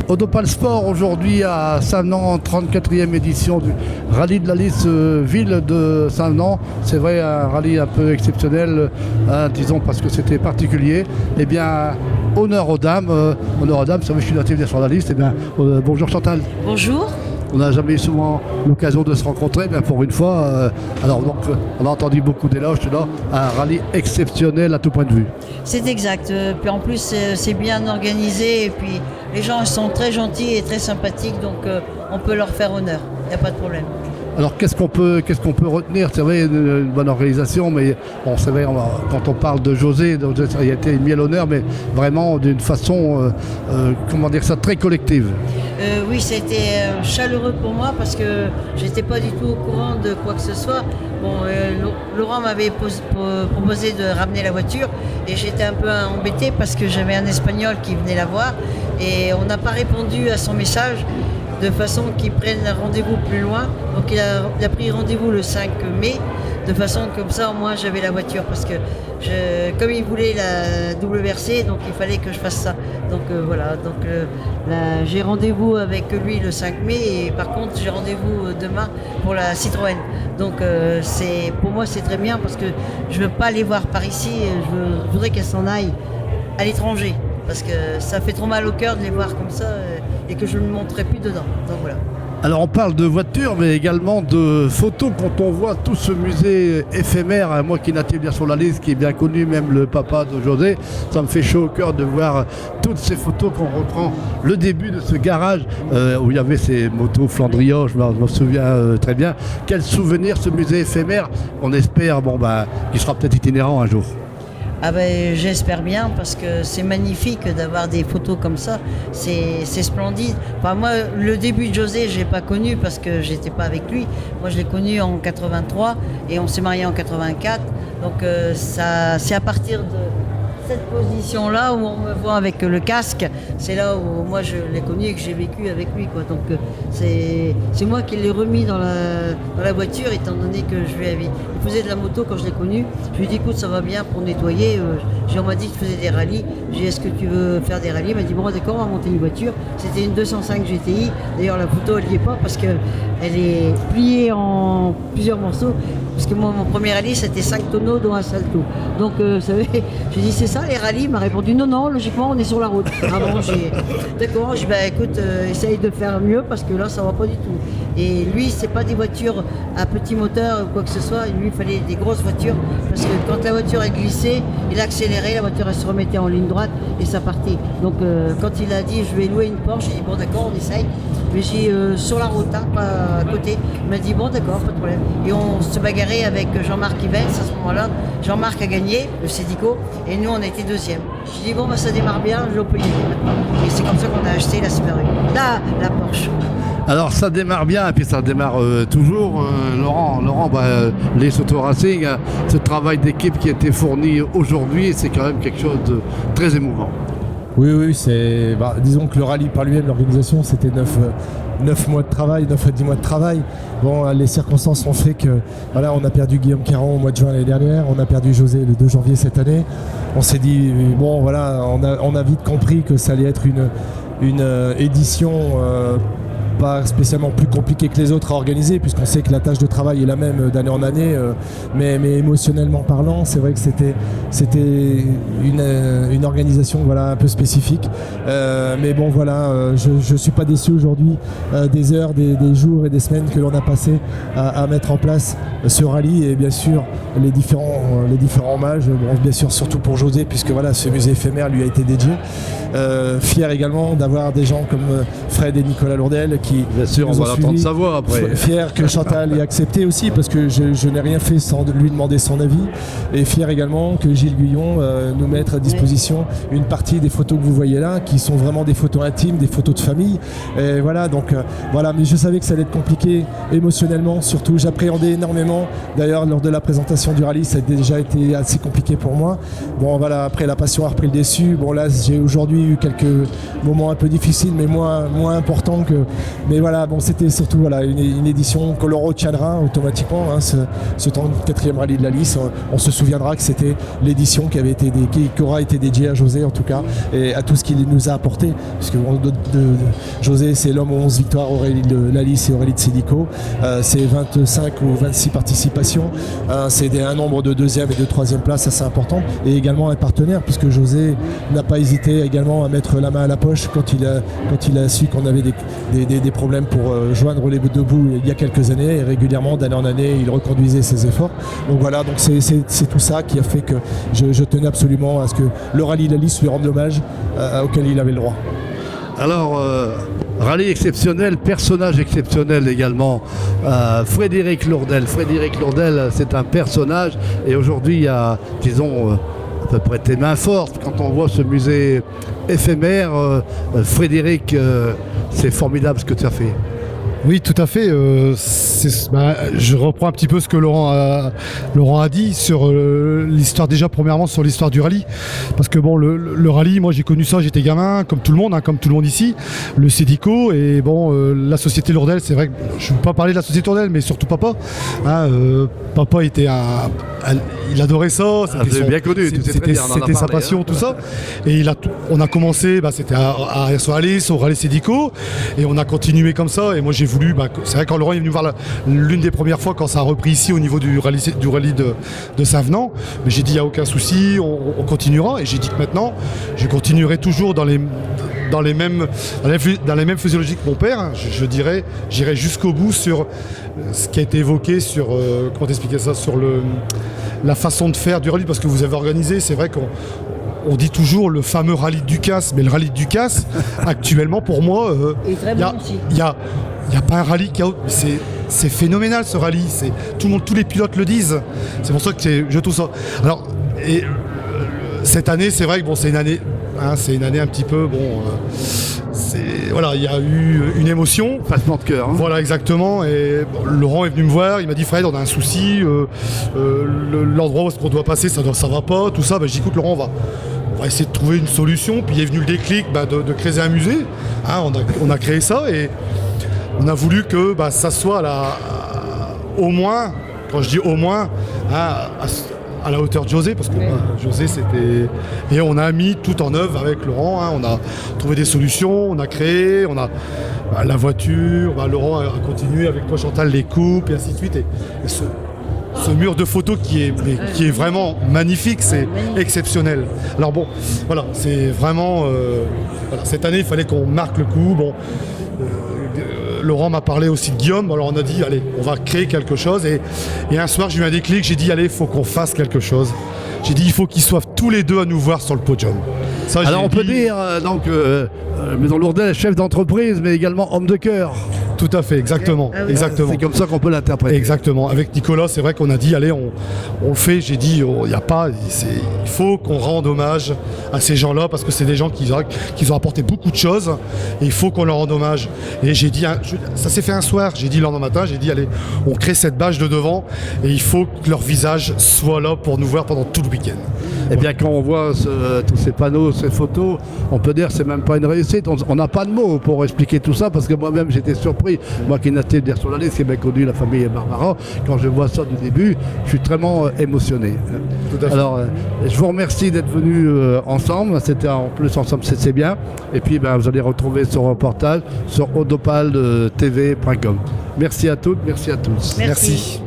Odopal Sport aujourd'hui à Saint-Venant, 34e édition du rallye de la liste ville de Saint-Venant. C'est vrai, un rallye un peu exceptionnel, disons parce que c'était particulier. Eh bien, honneur aux dames, c'est vrai que je suis natif sur la liste. Eh bien, bonjour Chantal. Bonjour. On n'a jamais eu souvent l'occasion de se rencontrer, mais pour une fois, on a entendu beaucoup d'éloges, un rallye exceptionnel à tout point de vue. C'est exact. Puis en plus, c'est bien organisé et puis les gens sont très gentils et très sympathiques, donc on peut leur faire honneur. Il n'y a pas de problème. Alors qu'est-ce qu'on peut retenir? C'est vrai, une bonne organisation, mais bon, c'est vrai, quand on parle de José, il a été mis à l'honneur, mais vraiment d'une façon, très collective. Oui, c'était chaleureux pour moi parce que j'étais pas du tout au courant de quoi que ce soit. Bon, Laurent m'avait proposé de ramener la voiture et j'étais un peu embêtée parce que j'avais un Espagnol qui venait la voir et on n'a pas répondu à son message de façon qu'il prenne rendez-vous plus loin. Donc il a pris rendez-vous le 5 mai, de façon comme ça au moins j'avais la voiture parce que comme il voulait la double versée, donc il fallait que je fasse ça. Donc j'ai rendez-vous avec lui le 5 mai et par contre j'ai rendez-vous demain pour la Citroën. Donc pour moi c'est très bien parce que je veux pas les voir par ici, je voudrais qu'elles s'en aillent à l'étranger parce que ça fait trop mal au cœur de les voir comme ça et que je ne monterai plus dedans. Donc voilà. Alors on parle de voitures mais également de photos. Quand on voit tout ce musée éphémère, moi qui natif bien sur la liste, qui est bien connu, même le papa de José, ça me fait chaud au cœur de voir toutes ces photos qu'on reprend. Le début de ce garage où il y avait ces motos Flandria, je m'en souviens très bien. Quel souvenir ce musée éphémère. On espère qu'il sera peut-être itinérant un jour. Ah ben, j'espère bien parce que c'est magnifique d'avoir des photos comme ça, c'est splendide. Enfin, moi, le début de José, je l'ai pas connu parce que j'étais pas avec lui. Moi, je l'ai connu en 83 et on s'est marié en 84. Donc c'est à partir de cette position-là où on me voit avec le casque, c'est là où moi je l'ai connu et que j'ai vécu avec lui, quoi. Donc c'est moi qui l'ai remis dans la voiture étant donné que il faisait de la moto quand je l'ai connu. Je lui ai dit écoute ça va bien pour nettoyer. On m'a dit qu'il faisait des rallyes. J'ai dit est-ce que tu veux faire des rallyes? Il m'a dit bon d'accord on va monter une voiture. C'était une 205 GTI. D'ailleurs la photo elle n'y est pas parce qu'elle est pliée en plusieurs morceaux. Parce que moi mon premier rallye c'était 5 tonneaux dont un salto. Donc vous savez, j'ai dit c'est ça les rallyes? Il m'a répondu non, logiquement on est sur la route. Ah bon, d'accord, j'ai dit écoute, essaye de faire mieux parce que là ça va pas du tout. Et lui, c'est pas des voitures à petit moteur ou quoi que ce soit, lui il fallait des grosses voitures parce que quand la voiture est glissée, il accélérait, la voiture elle se remettait en ligne droite et ça partait. Donc quand il a dit je vais louer une Porsche, j'ai dit bon d'accord, on essaye. Mais j'ai sur la route, pas à côté. Il m'a dit bon d'accord, pas de problème. Et on se bagarrait avec Jean-Marc Ivens à ce moment-là. Jean-Marc a gagné, le Cédico, et nous on était deuxième. J'ai dit bon ça démarre bien, je vais payer maintenant. Et c'est comme ça qu'on a acheté la Subaru. La Porsche. Alors ça démarre bien et puis ça démarre toujours. Laurent, les Auto Racing, ce travail d'équipe qui a été fourni aujourd'hui, c'est quand même quelque chose de très émouvant. Oui, disons que le rallye par lui-même, l'organisation, c'était 9 mois de travail, 9 à 10 mois de travail. Bon, les circonstances ont fait que, on a perdu Guillaume Caron au mois de juin l'année dernière, on a perdu José le 2 janvier cette année. On s'est dit, on a vite compris que ça allait être une édition pas spécialement plus compliquée que les autres à organiser, puisqu'on sait que la tâche de travail est la même d'année en année, mais émotionnellement parlant, c'est vrai que c'était une organisation un peu spécifique. Mais bon je suis pas déçu aujourd'hui des heures, des jours et des semaines que l'on a passé à mettre en place ce rallye et bien sûr les différents hommages, bien sûr surtout pour José puisque ce musée éphémère lui a été dédié. Fier également d'avoir des gens comme Fred et Nicolas Lourdel qui bien sûr, on va l'entendre sa voix après. Fier que Chantal ait accepté aussi parce que je n'ai rien fait sans lui demander son avis et fier également que Gilles Guyon nous mette à disposition une partie des photos que vous voyez là qui sont vraiment des photos intimes, des photos de famille et mais je savais que ça allait être compliqué émotionnellement, surtout j'appréhendais énormément, d'ailleurs lors de la présentation du rallye ça a déjà été assez compliqué pour moi. Après la passion a repris le dessus, là j'ai aujourd'hui eu quelques moments un peu difficiles mais moins importants Mais voilà, bon, c'était surtout une édition que l'on retiendra automatiquement. Hein, ce 34e rallye de la Lys, on se souviendra que c'était l'édition qui aura été dédiée à José en tout cas, et à tout ce qu'il nous a apporté. Puisque José, c'est l'homme aux 11 victoires, Aurélie de la Lys et Aurélie de Sédico. C'est 25 ou 26 participations. C'est un nombre de deuxième et de troisième place assez important. Et également un partenaire, puisque José n'a pas hésité également à mettre la main à la poche quand il a su qu'on avait des problèmes pour joindre les deux bouts il y a quelques années, et régulièrement d'année en année il reconduisait ses efforts. Donc voilà, donc c'est tout ça qui a fait que je tenais absolument à ce que le rallye de la Lys lui rende l'hommage auquel il avait le droit. Alors, rallye exceptionnel, personnage exceptionnel également, Frédéric Lourdel. Frédéric Lourdel, c'est un personnage, et aujourd'hui il y a, disons, à peu près tes mains fortes quand on voit ce musée éphémère. Frédéric, c'est formidable ce que tu as fait. Oui, tout à fait. Je reprends un petit peu ce que Laurent a dit sur l'histoire, déjà premièrement sur l'histoire du rallye. Parce que bon, le rallye, moi j'ai connu ça, j'étais gamin, comme tout le monde, comme tout le monde ici, le Sédico, et bon, la société Lourdel, c'est vrai que je ne veux pas parler de la société Lourdel, mais surtout papa. Papa était il adorait ça, bien connu, c'était sa passion, tout ça. Et on a commencé, c'était à Lys, au rallye Sédico, et on a continué comme ça. Et moi j'ai voulu, c'est vrai quand Laurent est venu voir l'une des premières fois quand ça a repris ici au niveau du rallye de Saint-Venant, mais j'ai dit il n'y a aucun souci, on continuera. Et j'ai dit que maintenant je continuerai toujours dans les mêmes physiologies que mon père, hein. Je dirais, j'irai jusqu'au bout sur ce qui a été évoqué sur, comment t'expliquer ça, sur la façon de faire du rallye, parce que vous avez organisé, c'est vrai qu'on dit toujours le fameux rallye de Ducasse, mais le rallye de Ducasse, actuellement pour moi, il n'y a pas un rallye qui a... C'est phénoménal ce rallye, tous les pilotes le disent. C'est pour ça que je trouve ça. Alors, cette année, c'est vrai que bon, c'est une année un petit peu bon. Il y a eu une émotion. Passement de cœur. Hein. Voilà, exactement. Et Laurent est venu me voir, il m'a dit Fred, on a un souci, l'endroit où est-ce qu'on doit passer, ça va pas, tout ça. J'ai dit écoute Laurent, on va essayer de trouver une solution. Puis il est venu le déclic de créer un musée. Hein, on a créé ça et on a voulu que ça soit au moins, quand je dis au moins, à la hauteur de José, parce que José c'était... Et on a mis tout en œuvre avec Laurent, on a trouvé des solutions, on a créé, on a la voiture, Laurent a continué avec toi Chantal, les coupes et ainsi de suite. Et ce mur de photos qui est vraiment magnifique, c'est exceptionnel. Alors bon, voilà, c'est vraiment... cette année, il fallait qu'on marque le coup. Laurent m'a parlé aussi de Guillaume, alors on a dit allez, on va créer quelque chose, et un soir j'ai eu un déclic, j'ai dit allez, il faut qu'on fasse quelque chose. J'ai dit il faut qu'ils soient tous les deux à nous voir sur le podium. Ça, alors on peut dire Maison Lourdel, chef d'entreprise, mais également homme de cœur. Tout à fait, exactement. Exactement. C'est comme ça qu'on peut l'interpréter. Exactement. Avec Nicolas, c'est vrai qu'on a dit, allez, on le fait. J'ai dit, il faut qu'on rende hommage à ces gens-là parce que c'est des gens qui ont apporté beaucoup de choses et il faut qu'on leur rende hommage. Et j'ai dit, ça s'est fait un soir. J'ai dit le lendemain matin, j'ai dit, allez, on crée cette bâche de devant et il faut que leur visage soit là pour nous voir pendant tout le week-end. Eh bien, quand on voit tous ces panneaux, ces photos, on peut dire que c'est même pas une réussite. On n'a pas de mots pour expliquer tout ça parce que moi-même j'étais surpris. Moi qui n'étais dire sur la liste, qui ai bien connu la famille Barbara, quand je vois ça du début, je suis vraiment émotionné. Alors, je vous remercie d'être venus ensemble. C'était en plus ensemble, c'est bien. Et puis, vous allez retrouver ce reportage sur odopal.tv.com. Merci à toutes, merci à tous. Merci.